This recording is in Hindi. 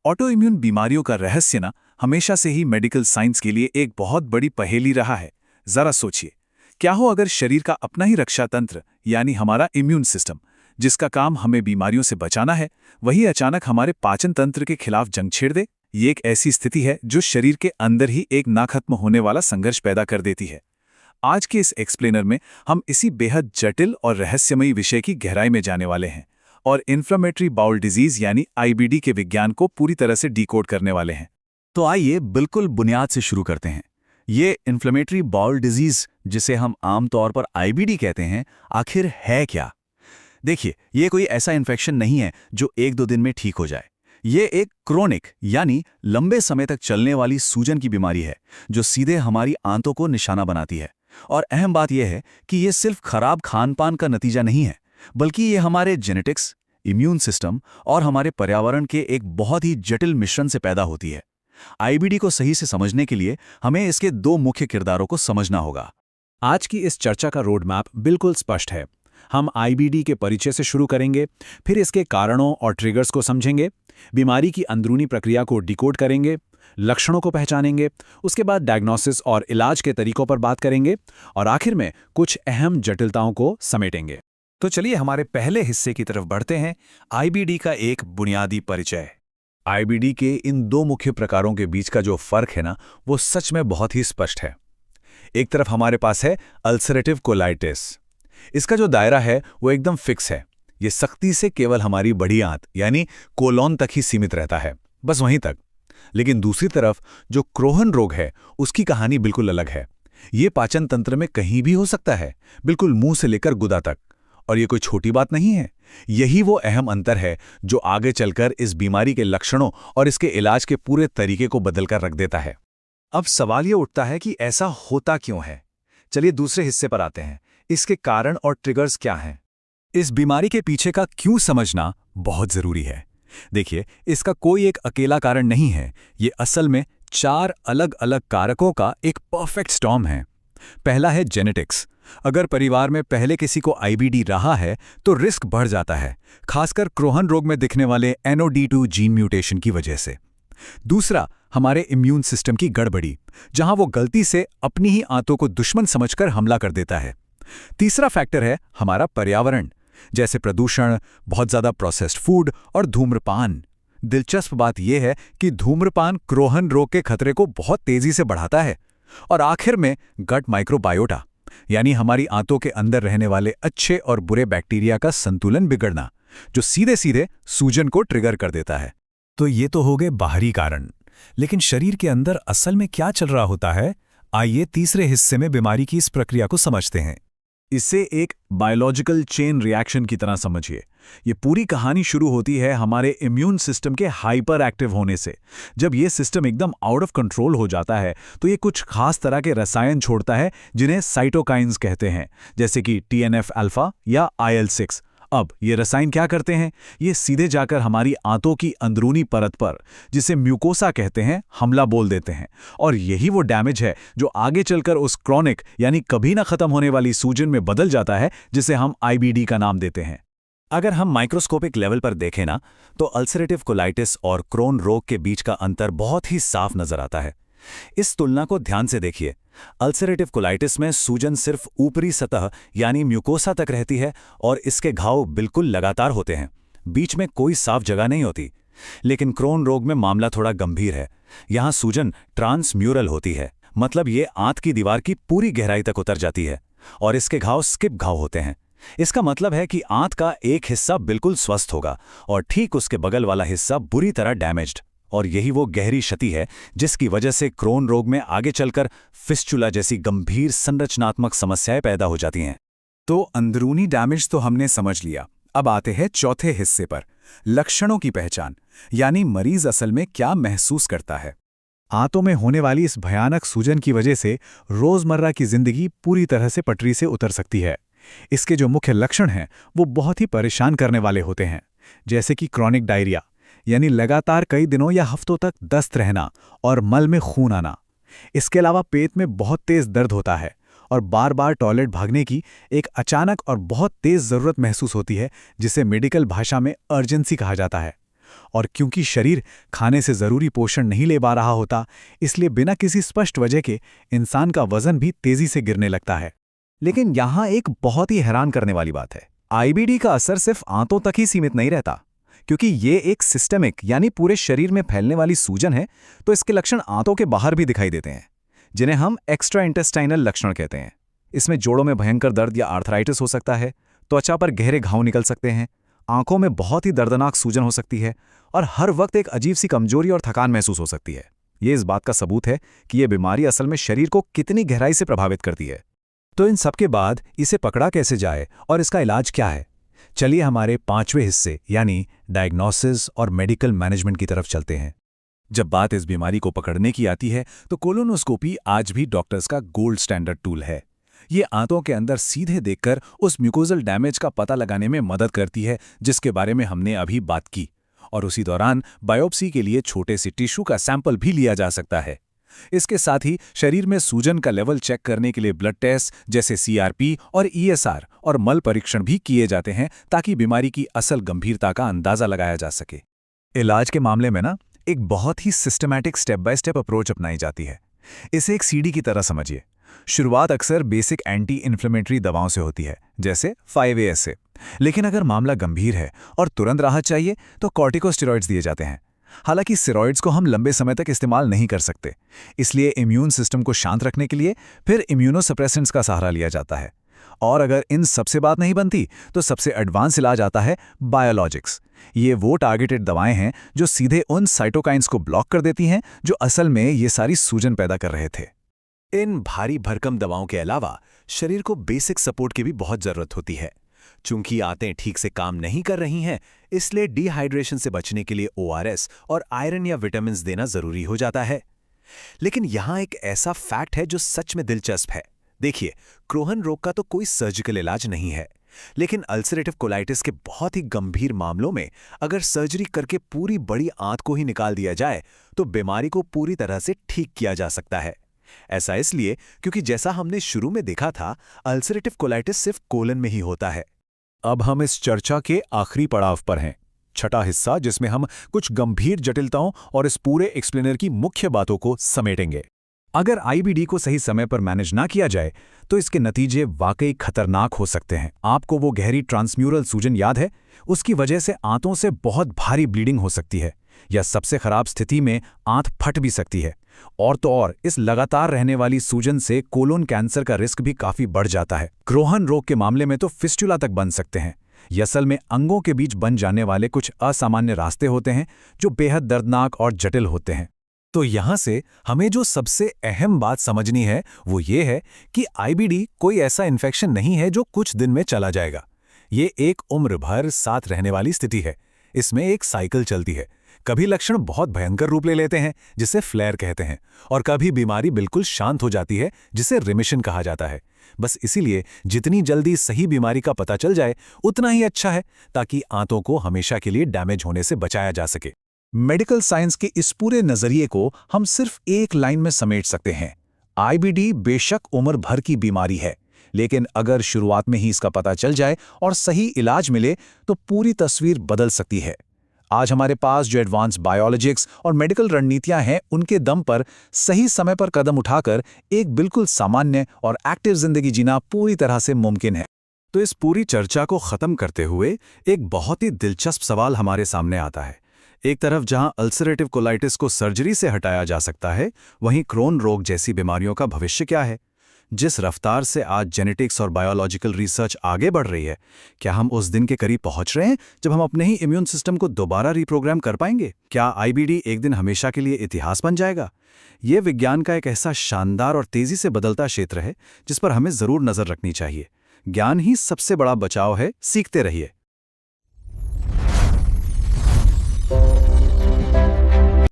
ऑटो इम्यून बीमारियों का रहस्य ना हमेशा से ही मेडिकल साइंस के लिए एक बहुत बड़ी पहेली रहा है। जरा सोचिए, क्या हो अगर शरीर का अपना ही रक्षा तंत्र यानी हमारा इम्यून सिस्टम, जिसका काम हमें बीमारियों से बचाना है, वही अचानक हमारे पाचन तंत्र के खिलाफ जंग छेड़ दे। ये एक ऐसी स्थिति है जो शरीर के अंदर ही एक ना खत्म होने वाला संघर्ष पैदा कर देती है। आज के इस एक्सप्लेनर में हम इसी बेहद जटिल और रहस्यमयी विषय की गहराई में जाने वाले हैं और इन्फ्लेमेटरी बाउल डिजीज यानी आईबीडी के विज्ञान को पूरी तरह से डिकोड करने वाले हैं। तो आइए बिल्कुल बुनियाद से शुरू करते हैं। ये इन्फ्लेमेटरी बाउल डिजीज, जिसे हम आमतौर पर आईबीडी कहते हैं, आखिर है क्या? देखिए, ये कोई ऐसा इन्फेक्शन नहीं है जो एक दो दिन में ठीक हो जाए। ये एक क्रोनिक यानी लंबे समय तक चलने वाली सूजन की बीमारी है जो सीधे हमारी आंतों को निशाना बनाती है। और अहम बात यह है कि ये सिर्फ खराब खान पान का नतीजा नहीं है, बल्कि ये हमारे जेनेटिक्स, इम्यून सिस्टम और हमारे पर्यावरण के एक बहुत ही जटिल मिश्रण से पैदा होती है। आईबीडी को सही से समझने के लिए हमें इसके दो मुख्य किरदारों को समझना होगा। आज की इस चर्चा का रोड मैप बिल्कुल स्पष्ट है। हम आईबीडी के परिचय से शुरू करेंगे, फिर इसके कारणों और ट्रिगर्स को समझेंगे, बीमारी की अंदरूनी प्रक्रिया को डिकोड करेंगे, लक्षणों को पहचानेंगे, उसके बाद डायग्नोसिस और इलाज के तरीकों पर बात करेंगे और आखिर में कुछ अहम जटिलताओं को समेटेंगे। तो चलिए हमारे पहले हिस्से की तरफ बढ़ते हैं, आईबीडी का एक बुनियादी परिचय। आईबीडी के इन दो मुख्य प्रकारों के बीच का जो फर्क है ना, वो सच में बहुत ही स्पष्ट है। एक तरफ हमारे पास है अल्सरेटिव कोलाइटिस। इसका जो दायरा है वो एकदम फिक्स है। ये सख्ती से केवल हमारी बड़ी आंत यानी कोलोन तक ही सीमित रहता है, बस वहीं तक। लेकिन दूसरी तरफ जो क्रोहन रोग है, उसकी कहानी बिल्कुल अलग है। ये पाचन तंत्र में कहीं भी हो सकता है, बिल्कुल मुंह से लेकर गुदा तक। और ये कोई छोटी बात नहीं है। यही वो अहम अंतर है जो आगे चलकर इस बीमारी के लक्षणों और इसके इलाज के पूरे तरीके को बदलकर रख देता है। अब सवाल ये उठता है कि ऐसा होता क्यों है। चलिए दूसरे हिस्से पर आते हैं। इसके कारण और ट्रिगर्स क्या हैं? इस बीमारी के पीछे का क्यों समझना बहुत जरूरी है। देखिए, इसका कोई एक अकेला कारण नहीं है। ये असल में 4 अलग अलग कारकों का एक परफेक्ट स्टॉर्म है। पहला है जेनेटिक्स। अगर परिवार में पहले किसी को आईबीडी रहा है तो रिस्क बढ़ जाता है, खासकर क्रोहन रोग में दिखने वाले NOD2 जीन म्यूटेशन की वजह से। दूसरा, हमारे इम्यून सिस्टम की गड़बड़ी, जहां वो गलती से अपनी ही आंतों को दुश्मन समझकर हमला कर देता है। तीसरा फैक्टर है हमारा पर्यावरण, जैसे प्रदूषण, बहुत ज्यादा प्रोसेस्ड फूड और धूम्रपान। दिलचस्प बात यह है कि धूम्रपान क्रोहन रोग के खतरे को बहुत तेजी से बढ़ाता है। और आखिर में गट माइक्रोबायोटा, यानी हमारी आंतों के अंदर रहने वाले अच्छे और बुरे बैक्टीरिया का संतुलन बिगड़ना, जो सीधे सीधे सूजन को ट्रिगर कर देता है। तो ये तो हो गए बाहरी कारण, लेकिन शरीर के अंदर असल में क्या चल रहा होता है? आइए तीसरे हिस्से में बीमारी की इस प्रक्रिया को समझते हैं। इसे एक बायोलॉजिकल चेन रिएक्शन की तरह समझिए। ये पूरी कहानी शुरू होती है हमारे इम्यून सिस्टम के हाइपर एक्टिव होने से। जब ये सिस्टम एकदम आउट ऑफ कंट्रोल हो जाता है तो ये कुछ खास तरह के रसायन छोड़ता है जिन्हें साइटोकाइंस कहते हैं, जैसे कि TNF अल्फा या IL-6। अब ये रसायन क्या करते हैं? ये सीधे जाकर हमारी आंतों की अंदरूनी परत पर, जिसे म्यूकोसा कहते हैं, हमला बोल देते हैं। और यही वो डैमेज है जो आगे चलकर उस क्रॉनिक यानी कभी ना खत्म होने वाली सूजन में बदल जाता है, जिसे हम आईबीडी का नाम देते हैं। अगर हम माइक्रोस्कोपिक लेवल पर देखें ना, तो अल्सरेटिव कोलाइटिस और क्रोन रोग के बीच का अंतर बहुत ही साफ नजर आता है। इस तुलना को ध्यान से देखिए। अल्सरेटिव कोलाइटिस में सूजन सिर्फ ऊपरी सतह यानी म्यूकोसा तक रहती है और इसके घाव बिल्कुल लगातार होते हैं, बीच में कोई साफ जगह नहीं होती। लेकिन क्रोन रोग में मामला थोड़ा गंभीर है। यहाँ सूजन ट्रांसम्यूरल होती है, मतलब ये आंत की दीवार की पूरी गहराई तक उतर जाती है और इसके घाव स्किप घाव होते हैं। इसका मतलब है कि आंत का एक हिस्सा बिल्कुल स्वस्थ होगा और ठीक उसके बगल वाला हिस्सा बुरी तरह डैमेज्ड। और यही वो गहरी क्षति है जिसकी वजह से क्रोन रोग में आगे चलकर फिस्चुला जैसी गंभीर संरचनात्मक समस्याएं पैदा हो जाती हैं। तो अंदरूनी डैमेज तो हमने समझ लिया। अब आते हैं चौथे हिस्से पर, लक्षणों की पहचान, यानी मरीज असल में क्या महसूस करता है। आंतों में होने वाली इस भयानक सूजन की वजह से रोजमर्रा की जिंदगी पूरी तरह से पटरी से उतर सकती है। इसके जो मुख्य लक्षण हैं वो बहुत ही परेशान करने वाले होते हैं, जैसे कि क्रॉनिक डायरिया, यानी लगातार कई दिनों या हफ्तों तक दस्त रहना और मल में खून आना। इसके अलावा पेट में बहुत तेज दर्द होता है और बार बार टॉयलेट भागने की एक अचानक और बहुत तेज ज़रूरत महसूस होती है, जिसे मेडिकल भाषा में अर्जेंसी कहा जाता है। और क्योंकि शरीर खाने से ज़रूरी पोषण नहीं ले पा रहा होता, इसलिए बिना किसी स्पष्ट वजह के इंसान का वजन भी तेज़ी से गिरने लगता है। लेकिन यहाँ एक बहुत ही हैरान करने वाली बात है। आईबीडी का असर सिर्फ आंतों तक ही सीमित नहीं रहता। क्योंकि ये एक सिस्टेमिक यानी पूरे शरीर में फैलने वाली सूजन है, तो इसके लक्षण आंतों के बाहर भी दिखाई देते हैं, जिन्हें हम एक्स्ट्रा इंटेस्टाइनल लक्षण कहते हैं। इसमें जोड़ों में भयंकर दर्द या आर्थराइटिस हो सकता है, त्वचा पर गहरे घाव निकल सकते हैं, आंखों में बहुत ही दर्दनाक सूजन हो सकती है और हर वक्त एक अजीब सी कमजोरी और थकान महसूस हो सकती है। ये इस बात का सबूत है कि यह बीमारी असल में शरीर को कितनी गहराई से प्रभावित करती है। तो इन सब के बाद इसे पकड़ा कैसे जाए और इसका इलाज क्या है? चलिए हमारे 5वें हिस्से यानी डायग्नोसिस और मेडिकल मैनेजमेंट की तरफ चलते हैं। जब बात इस बीमारी को पकड़ने की आती है तो कोलोनोस्कोपी आज भी डॉक्टर्स का गोल्ड स्टैंडर्ड टूल है। ये आंतों के अंदर सीधे देखकर उस म्यूकोजल डैमेज का पता लगाने में मदद करती है, जिसके बारे में हमने अभी बात की, और उसी दौरान बायोप्सी के लिए छोटे से टिश्यू का सैंपल भी लिया जा सकता है। इसके साथ ही शरीर में सूजन का लेवल चेक करने के लिए ब्लड टेस्ट जैसे सीआरपी और ईएसआर और मल परीक्षण भी किए जाते हैं, ताकि बीमारी की असल गंभीरता का अंदाजा लगाया जा सके। इलाज के मामले में एक बहुत ही systematic step by step approach अपनाई जाती है। इसे एक सीढ़ी की तरह समझिए। शुरुआत अक्सर बेसिक एंटी इन्फ्लेमेटरी दवाओं से होती है, जैसे 5AS से। लेकिन अगर मामला गंभीर है और तुरंत राहत चाहिए तो कॉर्टिकोस्टेरॉइड्स दिए जाते हैं। हालांकि स्टेरॉइड्स को हम लंबे समय तक इस्तेमाल नहीं कर सकते, इसलिए इम्यून सिस्टम को शांत रखने के लिए फिर इम्यूनोसप्रेसेंट्स का सहारा लिया जाता है। और अगर इन सबसे बात नहीं बनती तो सबसे एडवांस इलाज आता है बायोलॉजिक्स। ये वो टारगेटेड दवाएं हैं जो सीधे उन साइटोकाइंस को ब्लॉक कर देती हैं जो असल में ये सारी सूजन पैदा कर रहे थे। इन भारी भरकम दवाओं के अलावा शरीर को बेसिक सपोर्ट की भी बहुत जरूरत होती है। चूंकि आंतें ठीक से काम नहीं कर रही हैं, इसलिए डिहाइड्रेशन से बचने के लिए ORS और आयरन या विटामिन्स देना जरूरी हो जाता है। लेकिन यहां एक ऐसा फैक्ट है जो सच में दिलचस्प है। देखिए, क्रोहन रोग का तो कोई सर्जिकल इलाज नहीं है, लेकिन अल्सरेटिव कोलाइटिस के बहुत ही गंभीर मामलों में अगर सर्जरी करके पूरी बड़ी आंत को ही निकाल दिया जाए तो बीमारी को पूरी तरह से ठीक किया जा सकता है। ऐसा इसलिए क्योंकि जैसा हमने शुरू में देखा था, अल्सरेटिव कोलाइटिस सिर्फ कोलन में ही होता है। अब हम इस चर्चा के आखिरी पड़ाव पर हैं, छठा हिस्सा, जिसमें हम कुछ गंभीर जटिलताओं और इस पूरे एक्सप्लेनर की मुख्य बातों को समेटेंगे। अगर आईबीडी को सही समय पर मैनेज ना किया जाए तो इसके नतीजे वाकई खतरनाक हो सकते हैं। आपको वो गहरी ट्रांसम्यूरल सूजन याद है? उसकी वजह से आंतों से बहुत भारी ब्लीडिंग हो सकती है, या सबसे खराब स्थिति में आंत फट भी सकती है। और तो और इस लगातार रहने वाली सूजन से कोलोन कैंसर का रिस्क भी काफी बढ़ जाता है। क्रोहन रोग के मामले में तो फिस्टुला तक बन सकते हैं। ये असल में अंगों के बीच बन जाने वाले कुछ असामान्य रास्ते होते हैं जो बेहद दर्दनाक और जटिल होते हैं। तो यहाँ से हमें जो सबसे अहम बात समझनी है वो ये है कि आईबीडी कोई ऐसा इन्फेक्शन नहीं है जो कुछ दिन में चला जाएगा। ये एक उम्र भर साथ रहने वाली स्थिति है। इसमें एक साइकिल चलती है। कभी लक्षण बहुत भयंकर रूप ले लेते हैं, जिसे फ्लेयर कहते हैं, और कभी बीमारी बिल्कुल शांत हो जाती है, जिसे रिमिशन कहा जाता है। बस इसीलिए जितनी जल्दी सही बीमारी का पता चल जाए उतना ही अच्छा है, ताकि आंतों को हमेशा के लिए डैमेज होने से बचाया जा सके। मेडिकल साइंस के इस पूरे नजरिए को हम सिर्फ एक लाइन में समेट सकते हैं। आईबीडी बेशक उम्र भर की बीमारी है, लेकिन अगर शुरुआत में ही इसका पता चल जाए और सही इलाज मिले तो पूरी तस्वीर बदल सकती है। आज हमारे पास जो एडवांस बायोलॉजिक्स और मेडिकल रणनीतियां हैं, उनके दम पर सही समय पर कदम उठाकर एक बिल्कुल सामान्य और एक्टिव जिंदगी जीना पूरी तरह से मुमकिन है। तो इस पूरी चर्चा को खत्म करते हुए एक बहुत ही दिलचस्प सवाल हमारे सामने आता है। एक तरफ जहां अल्सरेटिव कोलाइटिस को सर्जरी से हटाया जा सकता है, वहीं क्रोन रोग जैसी बीमारियों का भविष्य क्या है? जिस रफ्तार से आज जेनेटिक्स और बायोलॉजिकल रिसर्च आगे बढ़ रही है, क्या हम उस दिन के करीब पहुंच रहे हैं जब हम अपने ही इम्यून सिस्टम को दोबारा रिप्रोग्राम कर पाएंगे? क्या आईबीडी एक दिन हमेशा के लिए इतिहास बन जाएगा? ये विज्ञान का एक ऐसा शानदार और तेजी से बदलता क्षेत्र है जिस पर हमें जरूर नजर रखनी चाहिए। ज्ञान ही सबसे बड़ा बचाव है। सीखते रहिए।